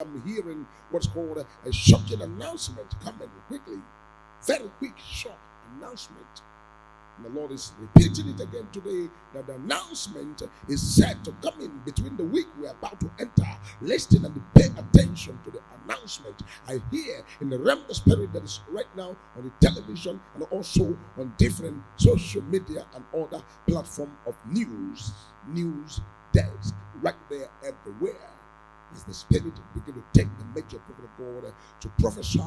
I'm hearing what's called a shocking announcement coming quickly. Very quick, short announcement. And the Lord is repeating it again today that the announcement is set to come in between the week we're about to enter. Listen and pay attention to the announcement I hear in the realm of the spirit that is right now on the television and also on different social media and other platform of news desk, right there everywhere. As the Spirit begin to take the major prophet of God to prophesy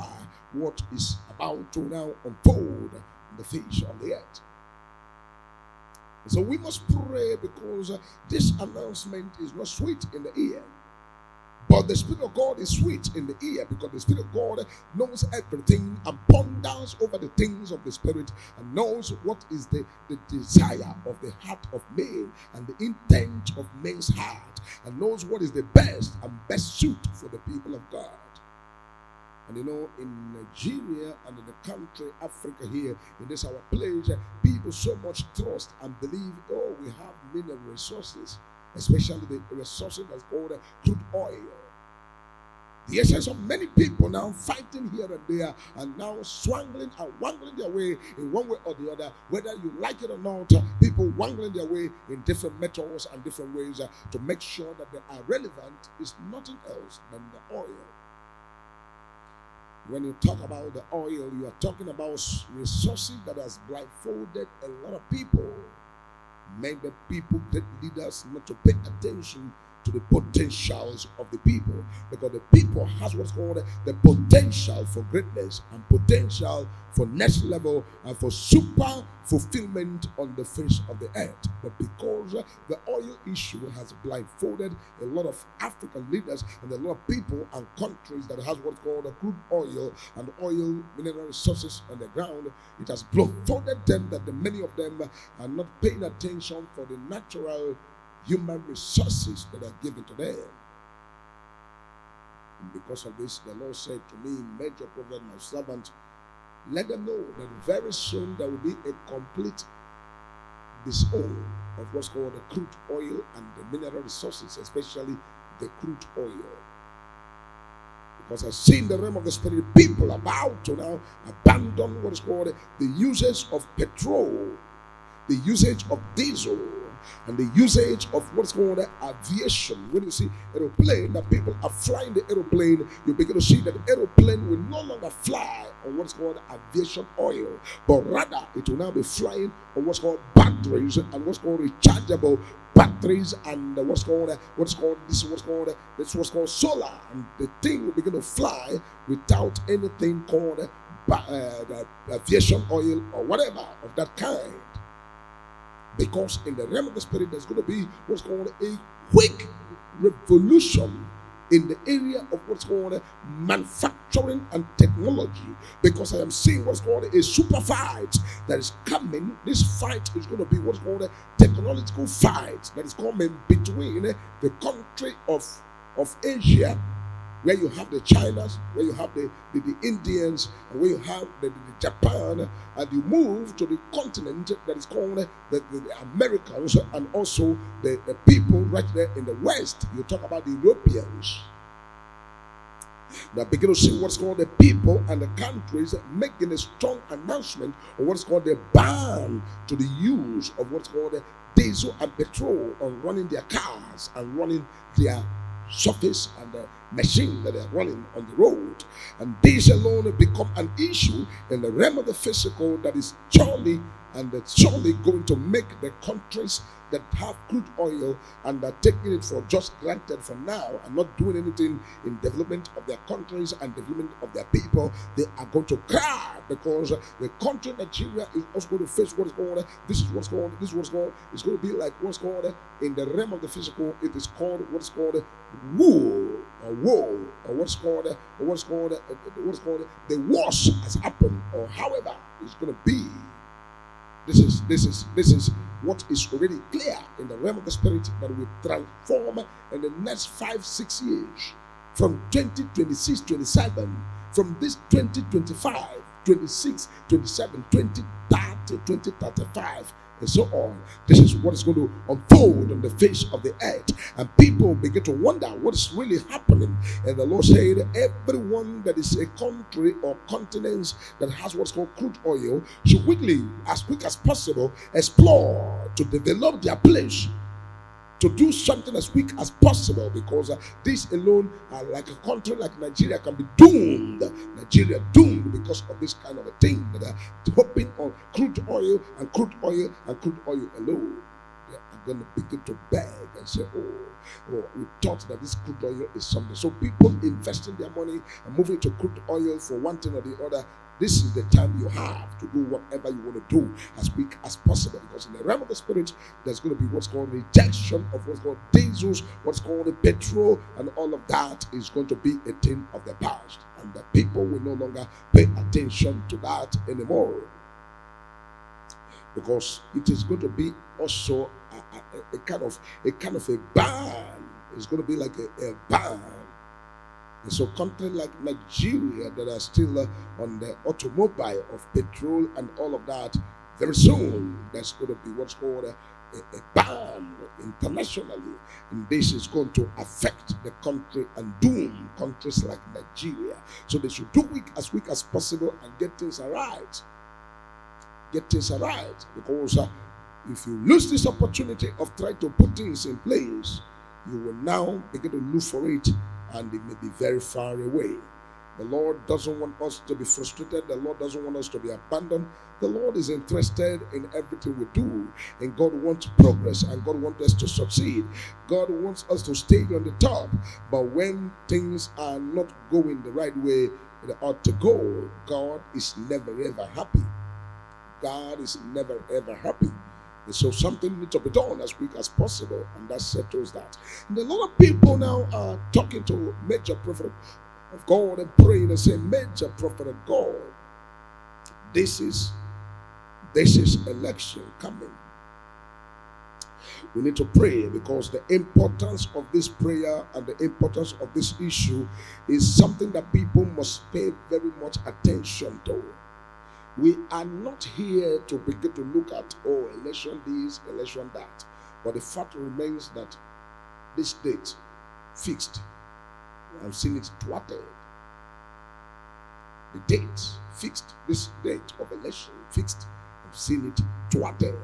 what is about to now unfold in the face of the earth. And so we must pray because this announcement is not sweet in the ear. But the Spirit of God is sweet in the ear because the Spirit of God knows everything and ponders over the things of the Spirit and knows what is the desire of the heart of man and the intent of man's heart and knows what is the best and best suit for the people of God. And you know, in Nigeria and in the country, Africa here, in this our place, people so much trust and believe, oh, we have mineral resources, especially the resources that's called crude oil. The essence of many people now fighting here and there and now swangling and wangling their way in one way or the other, whether you like it or not, people wangling their way in different methods and different ways to make sure that they are relevant is nothing else than the oil. When you talk about the oil, you are talking about resources that has blindfolded a lot of people, made the people, great leaders, not to pay attention to the potentials of the people, because the people has what's called the potential for greatness and potential for next level and for super fulfillment on the face of the earth. But because the oil issue has blindfolded a lot of African leaders and a lot of people and countries that has what's called a crude oil and oil mineral resources on the ground, it has blindfolded them that the many of them are not paying attention for the natural human resources that are given to them. And because of this, the Lord said to me, major prophet, my servant, let them know that very soon there will be a complete disown of what's called the crude oil and the mineral resources, especially the crude oil. Because I see in the realm of the spirit, people about to now abandon what is called the usage of petrol, the usage of diesel, and the usage of what's called aviation. When you see aeroplane, that people are flying the aeroplane, you begin to see that the aeroplane will no longer fly on what's called aviation oil, but rather it will now be flying on what's called batteries and what's called rechargeable batteries and what's called solar, and the thing will begin to fly without anything called aviation oil or whatever of that kind. Because in the realm of the spirit, there's going to be what's called a quick revolution in the area of what's called manufacturing and technology. Because I am seeing what's called a super fight that is coming. This fight is going to be what's called a technological fight that is coming between the country of Asia, where you have the Chinas, where you have the Indians, and where you have the Japan, and you move to the continent that is called the Americans, and also the people right there in the West. You talk about the Europeans. Now begin to see what's called the people and the countries making a strong announcement of what's called the ban to the use of what's called the diesel and petrol on running their cars and running their surface and the machine that they are running on the road. And this alone become an issue in the realm of the physical that is surely going to make the countries that have crude oil and are taking it for just granted for now and not doing anything in development of their countries and development of their people, they are going to cry, because the country Nigeria is also going to face what is called, it's going to be like what's called in the realm of the physical, it is called what's called wool or woe, or what's called the worst has happened, or however it's going to be. This is what is already clear in the realm of the spirit, that will transform in the next 5-6 years, from 2026, 27, from this 2025, 26, 27, 2030, 2035. and so on. This is what is going to unfold on the face of the earth, and people begin to wonder what is really happening. And the Lord said, everyone that is a country or continent that has what's called crude oil should quickly, as quick as possible, explore to develop their place, to do something as quick as possible, because this alone, like a country like Nigeria, can be doomed. Nigeria doomed because of this kind of a thing, that are hoping on crude oil and crude oil and crude oil alone. They are going to begin to beg and say, oh, we thought that this crude oil is something. So people investing their money and moving to crude oil for one thing or the other. This is the time you have to do whatever you want to do as quick as possible, because in the realm of the spirit, there's going to be what's called rejection of what's called diesels, what's called the petrol, and all of that is going to be a thing of the past, and the people will no longer pay attention to that anymore, because it is going to be also a kind of a ban. It's going to be like a ban. And so countries like Nigeria that are still on the automobile of petrol and all of that, very soon there's going to be what's called a ban internationally. And this is going to affect the country and doom countries like Nigeria. So they should do it as quick as possible and get things right. Get things right. Because if you lose this opportunity of trying to put things in place, you will now begin to look for it, and it may be very far away. The Lord doesn't want us to be frustrated. The Lord doesn't want us to be abandoned. The Lord is interested in everything we do, and God wants progress, and God wants us to succeed. God wants us to stay on the top. But when things are not going the right way they ought to go, God is never ever happy. God is never ever happy. And so something needs to be done as quick as possible, and that settles that. And a lot of people now are talking to major prophet of God and praying and saying, major prophet of God, this is election coming. We need to pray, because the importance of this prayer and the importance of this issue is something that people must pay very much attention to. We are not here to begin to look at, election this, election that. But the fact remains that this date fixed. I've seen it thwarted. The date fixed. This date of election fixed. I've seen it thwarted.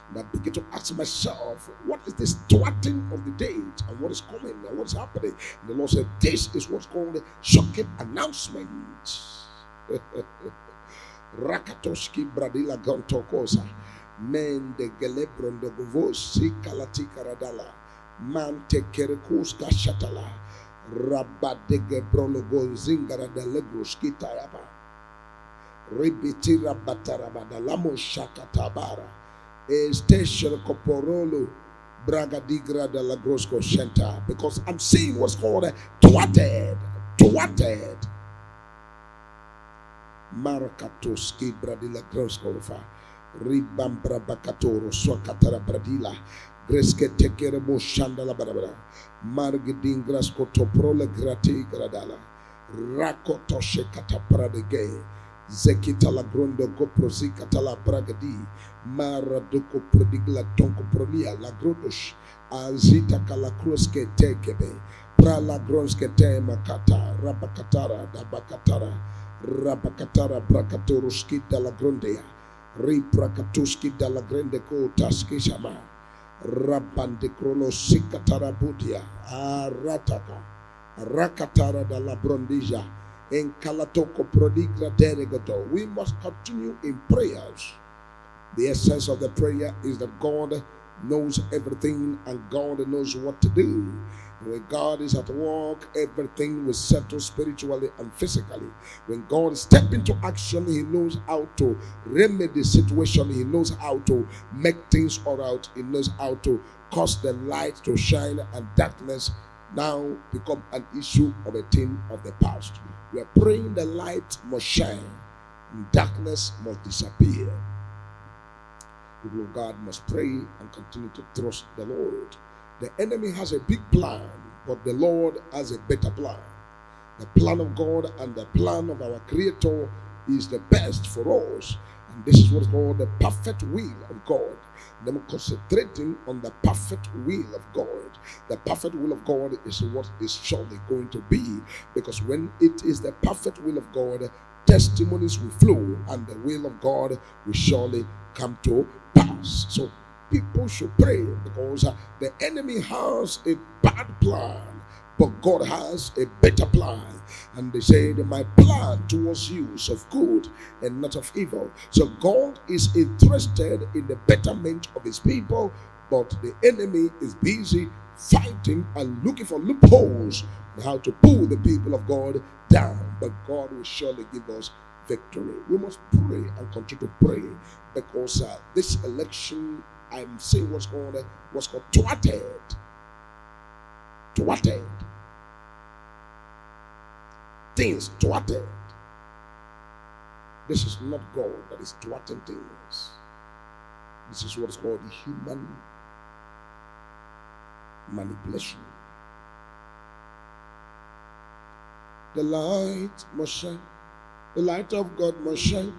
And I begin to ask myself, what is this thwarting of the date, and what is coming, and what is happening? And the Lord said, this is what's called a shocking announcement. Rakatoski bradila gantokosa men de gelebrondo govosi kalatika radala man tekerekus kashatala rabade gebrologo zingara de legroskita yaba ribitira batarabada lamo shakatabara station koporolo bragadigra de la grosco center, because I'm seeing what's called thwarted. Marakatoski bradila groskova ribambra bakatoro swakatara bradila greske tekerebo shandala barabara margidin grasko toprole grati gradala rakotoshe katapradege zekitala grondo goprosi katala bragadi maradoko prodigla tonko prolia la grodosh azita kala kroske tekebe prala gronske te makata rabakatara dabakatara Rabakatara Brakatoruski dalla Grondea, Riprakatuski dalla Grande Ko Taski Shama, Rabande Krono Sikatara Budia, Arataka, Rakatara dalla Brondija, and Kalatoko Prodigra Deregato. We must continue in prayers. The essence of the prayer is that God knows everything and God knows what to do. When God is at work, everything will settle spiritually and physically. When God steps into action, He knows how to remedy the situation. He knows how to make things all right. He knows how to cause the light to shine and darkness now become an issue of a thing of the past. We are praying the light must shine and darkness must disappear. People of God must pray and continue to trust the Lord. The enemy has a big plan, but the Lord has a better plan. The plan of God and the plan of our Creator is the best for us. And this is what is called the perfect will of God. Them concentrating on the perfect will of God. The perfect will of God is what is surely going to be, because when it is the perfect will of God, testimonies will flow and the will of God will surely come to pass. So people should pray, because the enemy has a bad plan, but God has a better plan. And they said, my plan towards you is of good and not of evil. So God is interested in the betterment of his people, but the enemy is busy fighting and looking for loopholes on how to pull the people of God down. But God will surely give us victory. We must pray and continue to pray, because this election, I'm saying what's called thwarted. Things thwarted. This is not God that is thwarting things. This is what's called human manipulation. The light must shine. The light of God must shine.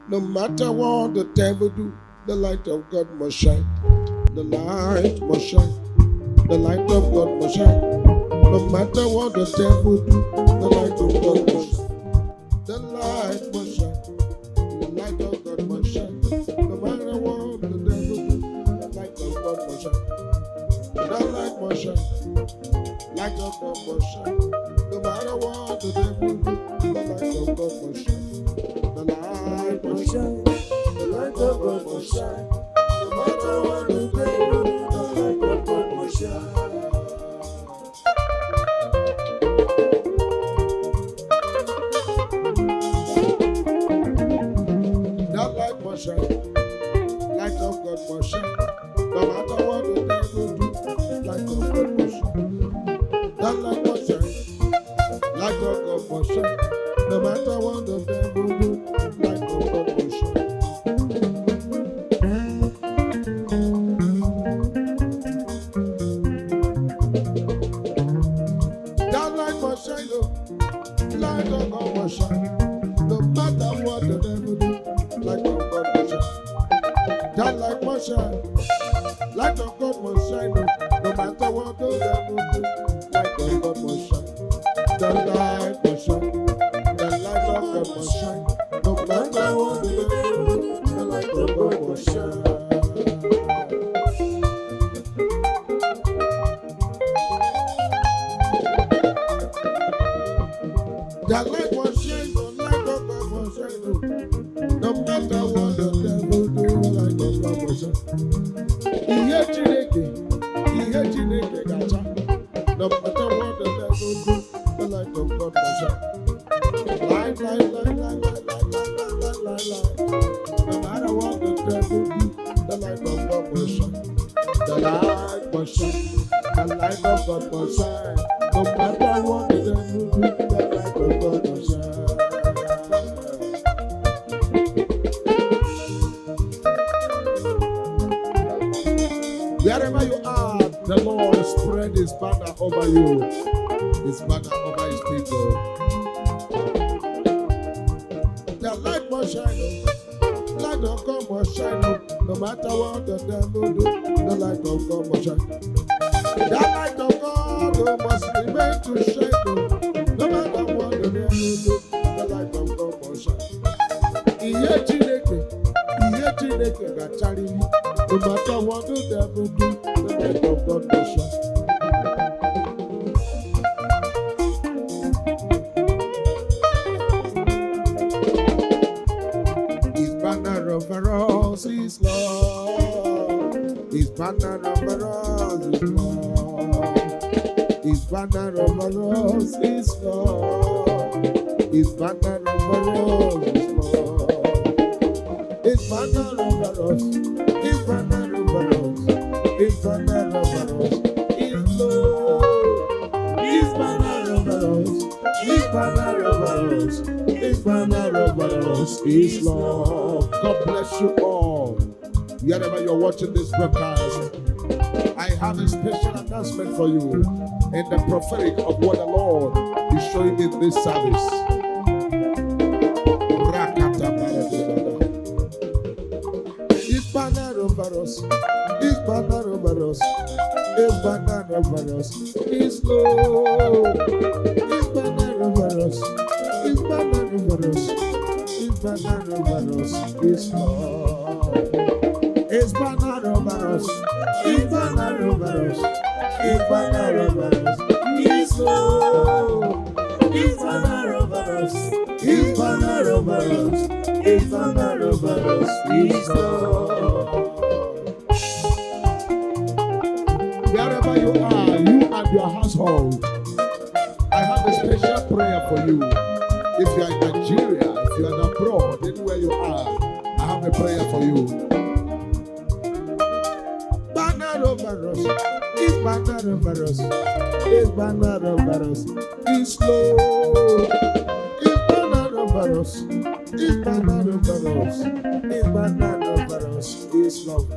No matter what the devil do, the light of God must shine. The light must shine. The light of God must shine. No matter what the devil do, the light of God must shine. The light must shine. The light of God must shine. No matter what the devil do, the light of God must shine. The light must shine. Light of God must shine. No matter what the devil do, the light of God must shine. The light must shine. The light of God must shine. No matter what the devil do, the light of God must shine. That light must shine. Light of God must shine. No matter what the devil do, light of God must shine. That light must shine. Light of God must shine. No matter what the devil do, light of God must shine. That light must shine, oh. Light of God must shine. No matter what the devil do, light of God must shine. That light must shine. Light of God must shine, oh. No matter what the devil do, light of God must shine. The light must shine. The light of God must shine. No matter what the devil do, the light of God must shine. The light must shine. The light of God must shine. No matter what the devil do, the light of God must shine. Ihe Chineke gacha. No matter what the devil do, the light of God must shine. Light. No matter what the devil do, the light of God must shine. The light must shine. The light of God must shine. No matter what the devil do, the light of God must shine. Wherever you are, the Lord spread his banner over you, his banner over his people. The light must shine, light of God must shine. No matter what the devil do, the light of God must shine. The light of God must remain to shine. No matter what the devil do, the light of God must shine. Ihe Chineke ga-achari me. No matter what the devil do, the light of God must shine. His banner over us is love. His banner over us is love. His banner over us is love. His banner over us is love. His banner over us. His banner over us. His banner over us is love. His banner over us. His banner over us. His banner over us is love. God bless you all. Wherever you're watching this broadcast, I have a special announcement for you in the prophetic of what the Lord is showing in this service. is Lord. His banner over us, His banner over us, His banner over us is Lord. His banner over us, His banner over us, His banner over us is Lord. Wherever you are, you and your household, I have a special prayer for you. If you are in Nigeria, if you are abroad, anywhere you are, I have a prayer for you. Banner over us, His banner over us, His banner over us is Lord. His banner over us, His banner over us, His banner over us is Lord.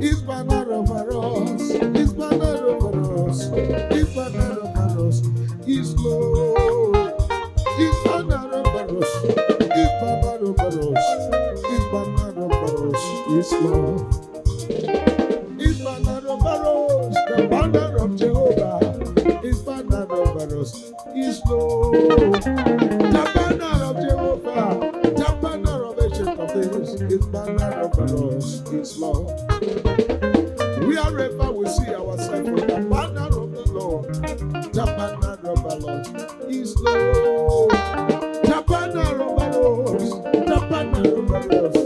His banner over us, His banner over us, His banner over us is Lord. His banner over us, His banner over us, His banner over us is Lord. His banner over us, the banner of Jehovah. His banner over us is Lord. The banner of Jehovah, the banner of ancient of days. His banner over us is Lord. Wherever we see ourselves with the banner of the Lord, the banner of the Lord is Lord. The banner over us, the banner over us,